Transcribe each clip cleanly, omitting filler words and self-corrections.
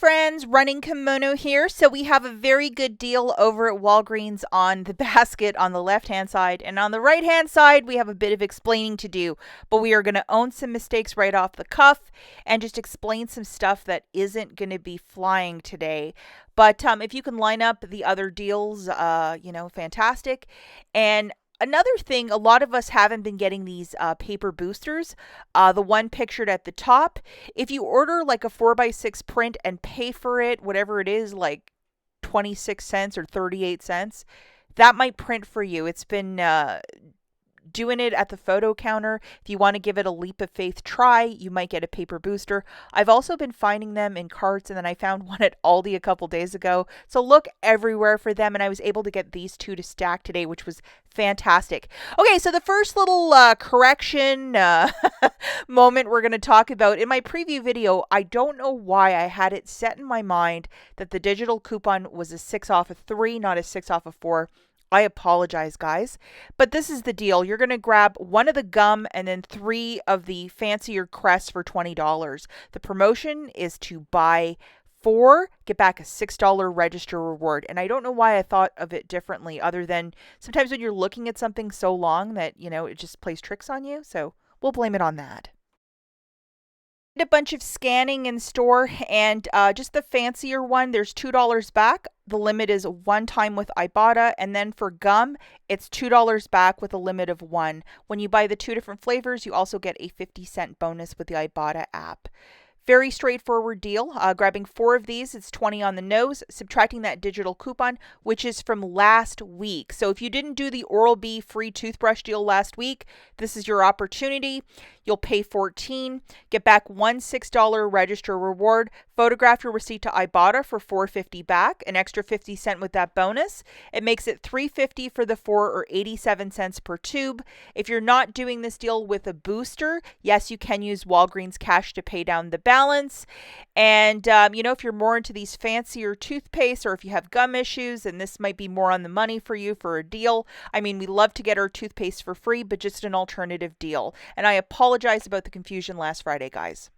friends, Running Kimono here. So we have a very good deal over at Walgreens on the basket on the left-hand side. And on the right-hand side, we have a bit of explaining to do. But we are going to own some mistakes right off the cuff and just explain some stuff that isn't going to be flying today. But if you can line up the other deals, fantastic. And another thing, a lot of us haven't been getting these paper boosters. The one pictured at the top, if you order like a 4x6 print and pay for it, whatever it is, like 26 cents or 38 cents, that might print for you. It's been doing it at the photo counter. If you want to give it a leap of faith try, you might get a paper booster. I've also been finding them in carts, and then I found one at Aldi a couple days ago. So look everywhere for them, and I was able to get these two to stack today, which was fantastic. Okay, so the first little correction moment we're going to talk about. In my preview video, I don't know why I had it set in my mind that the digital coupon was a 6 off of 3, not a 6 off of 4. I apologize, guys, but this is the deal. You're going to grab one of the gum and then 3 of the fancier crests for $20. The promotion is to buy 4, get back a $6 register reward. And I don't know why I thought of it differently, other than sometimes when you're looking at something so long that, it just plays tricks on you. So we'll blame it on that. A bunch of scanning in store, and just the fancier one, there's $2 back. The limit is 1 time with IBOTTA, and then for gum, it's $2 back with a limit of 1. When you buy the 2 different flavors, you also get a 50-cent bonus with the IBOTTA app. Very straightforward deal. Grabbing 4 of these, it's 20 on the nose, subtracting that digital coupon, which is from last week. So if you didn't do the Oral-B free toothbrush deal last week, this is your opportunity. You'll pay $14, get back one $6 register reward, photograph your receipt to IBOTTA for $4.50 back, an extra 50 cents with that bonus. It makes it $3.50 for the 4 or 87 cents per tube. If you're not doing this deal with a booster, yes, you can use Walgreens cash to pay down the balance. And, if you're more into these fancier toothpaste, or if you have gum issues, and this might be more on the money for you for a deal. I mean, we love to get our toothpaste for free, but just an alternative deal. And I apologize about the confusion last Friday, guys.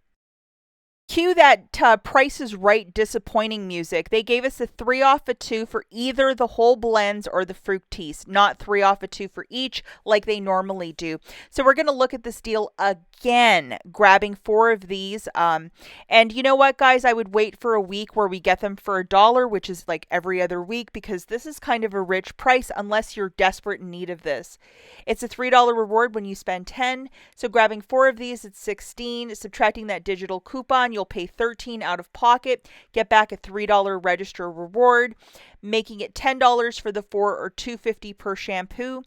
Cue that Price is Right disappointing music. They gave us a 3 off of 2 for either the whole blends or the fructis, not 3 off of 2 for each like they normally do. So we're going to look at this deal again, grabbing 4 of these. And you know what, guys? I would wait for a week where we get them for $1, which is like every other week, because this is kind of a rich price unless you're desperate in need of this. It's a $3 reward when you spend 10. So grabbing 4 of these, it's 16. Subtracting that digital coupon, you'll pay 13 out of pocket, get back a $3 register reward, making it $10 for the 4 or $2.50 per shampoo.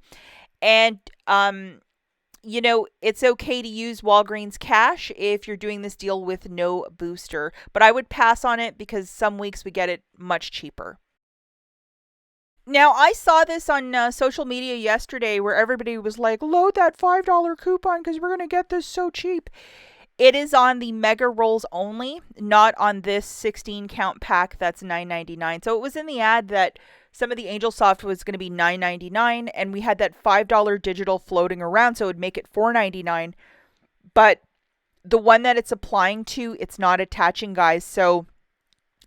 And it's okay to use Walgreens cash if you're doing this deal with no booster, but I would pass on it because some weeks we get it much cheaper. Now, I saw this on social media yesterday where everybody was like, load that $5 coupon because we're going to get this so cheap. It is on the Mega Rolls only, not on this 16 count pack that's $9.99. So it was in the ad that some of the Angel Soft was going to be $9.99, and we had that $5 digital floating around, so it would make it $4.99. But the one that it's applying to, it's not attaching, guys. So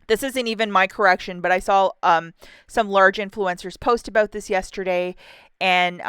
this isn't even my correction, but I saw some large influencers post about this yesterday, and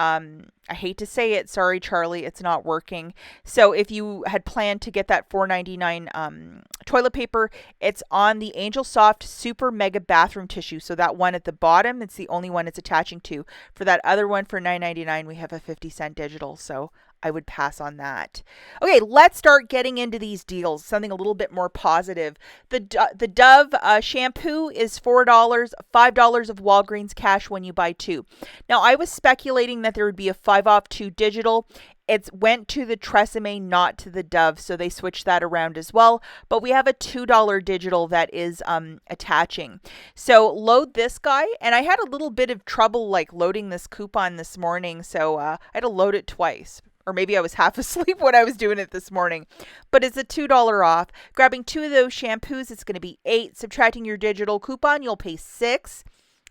I hate to say it, sorry, Charlie, it's not working. So if you had planned to get that $4.99 toilet paper, it's on the Angel Soft Super Mega Bathroom Tissue. So that one at the bottom, it's the only one it's attaching to. For that other one, for $9.99, we have a 50-cent digital. So I would pass on that. Okay, let's start getting into these deals, something a little bit more positive. The Dove shampoo is $4, $5 of Walgreens cash when you buy 2. Now, I was speculating that there would be a 5 off 2 digital. It went to the Tresemme, not to the Dove, so they switched that around as well. But we have a $2 digital that is attaching. So load this guy, and I had a little bit of trouble loading this coupon this morning, so I had to load it twice. Or maybe I was half asleep when I was doing it this morning. But it's a $2 off. Grabbing 2 of those shampoos, it's going to be $8. Subtracting your digital coupon, you'll pay $6.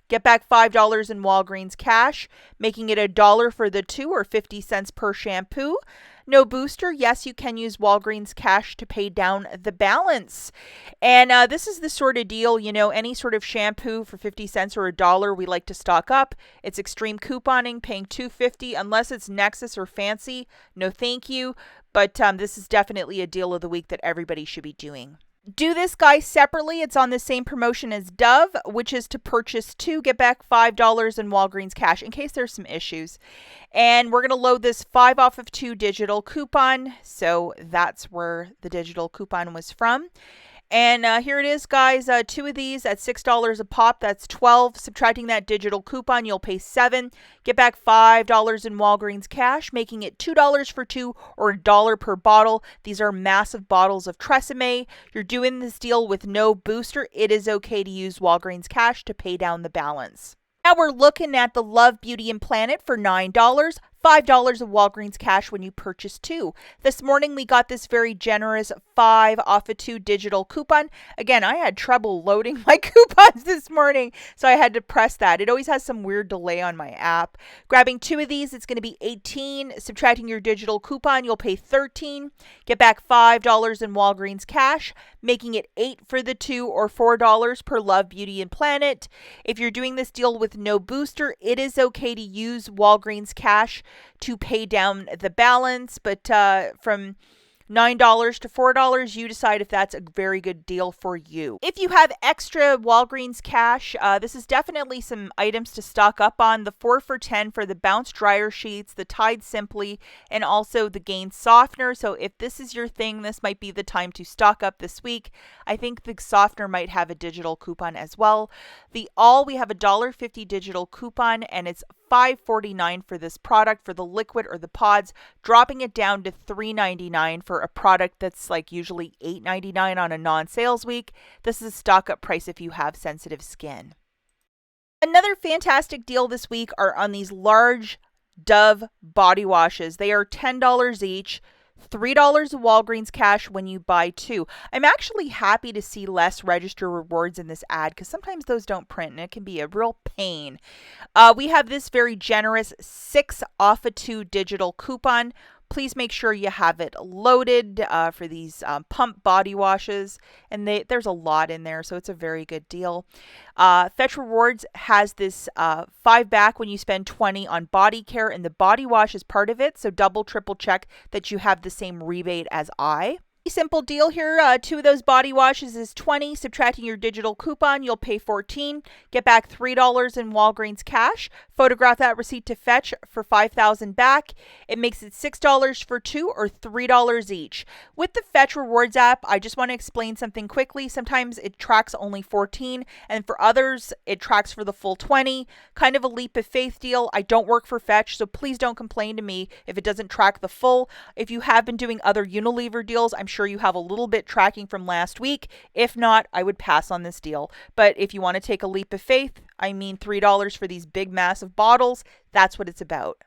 Get back $5 in Walgreens cash, making it $1 for the 2 or 50 cents per shampoo. No booster, yes, you can use Walgreens cash to pay down the balance. And this is the sort of deal, any sort of shampoo for 50 cents or $1, we like to stock up. It's extreme couponing, paying $2.50 unless it's Nexus or Fancy. No, thank you. But this is definitely a deal of the week that everybody should be doing. Do this, guys, separately. It's on the same promotion as Dove, which is to purchase 2, get back $5 in Walgreens cash in case there's some issues. And we're going to load this 5 off of 2 digital coupon. So that's where the digital coupon was from. And here it is, guys. 2 of these at $6 a pop. That's 12. Subtracting that digital coupon, you'll pay 7. Get back $5 in Walgreens cash, making it $2 for 2 or $1 per bottle. These are massive bottles of Tresemme. You're doing this deal with no booster. It is okay to use Walgreens cash to pay down the balance. Now we're looking at the Love Beauty and Planet for $9. $5 of Walgreens cash when you purchase 2. This morning we got this very generous 5 off of 2 digital coupon. Again, I had trouble loading my coupons this morning, so I had to press that. It always has some weird delay on my app. Grabbing 2 of these, it's going to be 18. Subtracting your digital coupon, you'll pay 13. Get back $5 in Walgreens cash, making it 8 for the 2 or $4 per Love Beauty and Planet. If you're doing this deal with no booster, it is okay to use Walgreens cash to pay down the balance, but from $9 to $4, you decide if that's a very good deal for you. If you have extra Walgreens cash, this is definitely some items to stock up on. The 4 for $10 for the Bounce dryer sheets, the Tide Simply, and also the Gain softener. So if this is your thing, this might be the time to stock up this week. I think the softener might have a digital coupon as well. We have a $1.50 digital coupon, and it's $5.49 for this product for the liquid or the pods, dropping it down to $3.99 for a product that's like usually $8.99 on a non-sales week. This is a stock up price if you have sensitive skin. Another fantastic deal this week are on these large Dove body washes. They are $10 each. $3 of Walgreens cash when you buy 2. I'm actually happy to see less register rewards in this ad because sometimes those don't print and it can be a real pain. We have this very generous 6 off of 2 digital coupon. Please make sure you have it loaded for these pump body washes. And there's a lot in there, so it's a very good deal. Fetch Rewards has this 5 back when you spend 20 on body care, and the body wash is part of it. So double, triple check that you have the same rebate as I. Simple deal here. 2 of those body washes is 20. Subtracting your digital coupon, you'll pay 14. Get back $3 in Walgreens cash. Photograph that receipt to Fetch for $5,000 back. It makes it $6 for 2 or $3 each. With the Fetch Rewards app, I just want to explain something quickly. Sometimes it tracks only 14, and for others, it tracks for the full 20. Kind of a leap of faith deal. I don't work for Fetch, so please don't complain to me if it doesn't track the full. If you have been doing other Unilever deals, I'm sure you have a little bit tracking from last week. If not, I would pass on this deal. But if you want to take a leap of faith, I mean $3 for these big massive bottles, that's what it's about.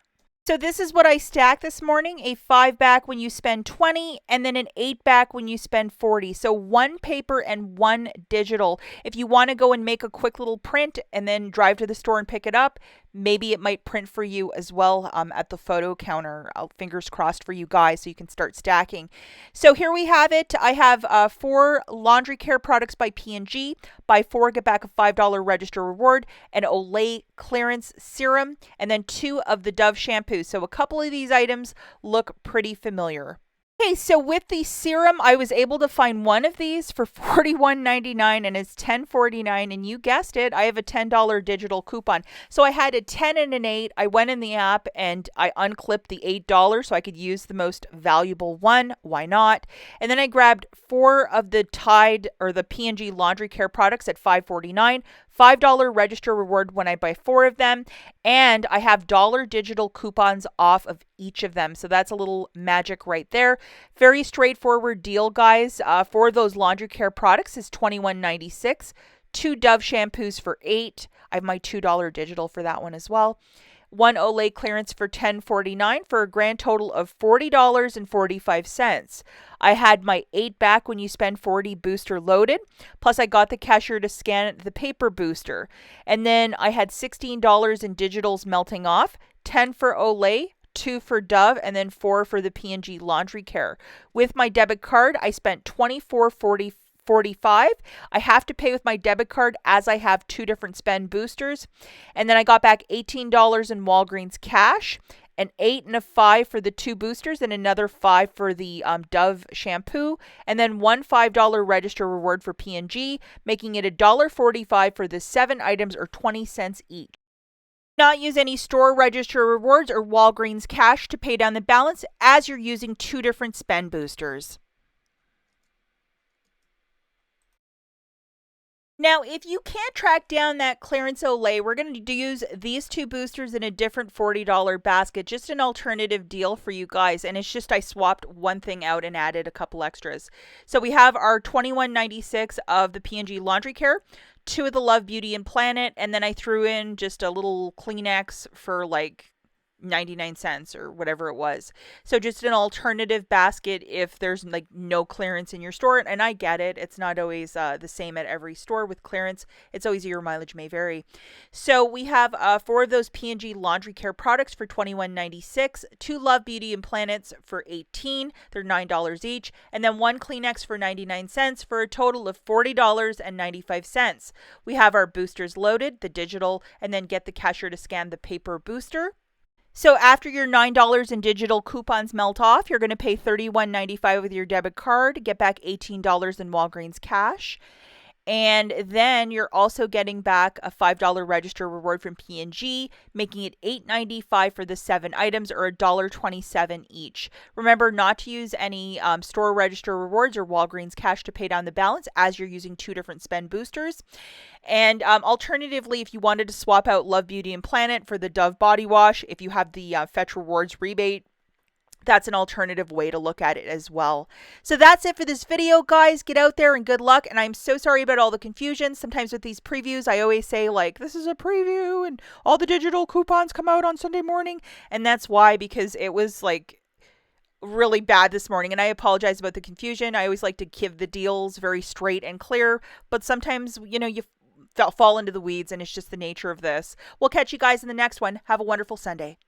So this is what I stacked this morning, a 5 back when you spend 20 and then an 8 back when you spend 40. So 1 paper and 1 digital. If you want to go and make a quick little print and then drive to the store and pick it up, maybe it might print for you as well at the photo counter. Fingers crossed for you guys so you can start stacking. So here we have it. I have 4 laundry care products by P&G. Buy 4, get back a $5 register reward, an OLAY clearance serum, and then 2 of the Dove shampoo. So a couple of these items look pretty familiar. Okay, so with the serum, I was able to find one of these for $41.99 and it's $10.49. And you guessed it, I have a $10 digital coupon. So I had a 10 and an 8. I went in the app and I unclipped the $8 so I could use the most valuable one. Why not? And then I grabbed 4 of the Tide or the P&G laundry care products at $5.49. $5 register reward when I buy 4 of them, and I have dollar digital coupons off of each of them. So that's a little magic right there. Very straightforward deal, guys. For those laundry care products is $21.96. 2 Dove shampoos for $8. I have my $2 digital for that one as well. 1 Olay clearance for $10.49 for a grand total of $40.45. I had my 8 back when you spend 40 booster loaded. Plus I got the cashier to scan the paper booster. And then I had $16 in digitals melting off, 10 for Olay, 2 for Dove, and then 4 for the P&G laundry care. With my debit card, I spent $24.45. I have to pay with my debit card as I have 2 different spend boosters. And then I got back $18 in Walgreens cash, an 8 and a 5 for the 2 boosters, and another 5 for the Dove shampoo, and then one $5 register reward for P&G, making it $1.45 for the 7 items, or 20 cents each. Not use any store register rewards or Walgreens cash to pay down the balance, as you're using 2 different spend boosters. Now, if you can't track down that clearance Olay, we're going to use these 2 boosters in a different $40 basket, just an alternative deal for you guys. And it's just I swapped one thing out and added a couple extras. So we have our $21.96 of the P&G laundry care, 2 of the Love Beauty and Planet, and then I threw in just a little Kleenex for like 99 cents or whatever it was. So just an alternative basket if there's like no clearance in your store. And I get it, it's not always the same at every store with clearance. It's always your mileage may vary. So we have 4 of those P&G laundry care products for $21.96, 2 Love Beauty and Planets for $18. They're $9 each, and then 1 Kleenex for 99 cents for a total of $40.95. We have our boosters loaded, the digital, and then get the cashier to scan the paper booster. So after your $9 in digital coupons melt off, you're going to pay $31.95 with your debit card, get back $18 in Walgreens cash. And then you're also getting back a $5 register reward from P&G, making it $8.95 for the 7 items, or $1.27 each. Remember not to use any store register rewards or Walgreens cash to pay down the balance, as you're using 2 different spend boosters. And alternatively, if you wanted to swap out Love Beauty and Planet for the Dove body wash, if you have the Fetch Rewards rebate, that's an alternative way to look at it as well. So that's it for this video, guys. Get out there and good luck. And I'm so sorry about all the confusion. Sometimes with these previews, I always say like, this is a preview and all the digital coupons come out on Sunday morning. And that's why, because it was like really bad this morning, and I apologize about the confusion. I always like to give the deals very straight and clear, but sometimes, you fall into the weeds, and it's just the nature of this. We'll catch you guys in the next one. Have a wonderful Sunday.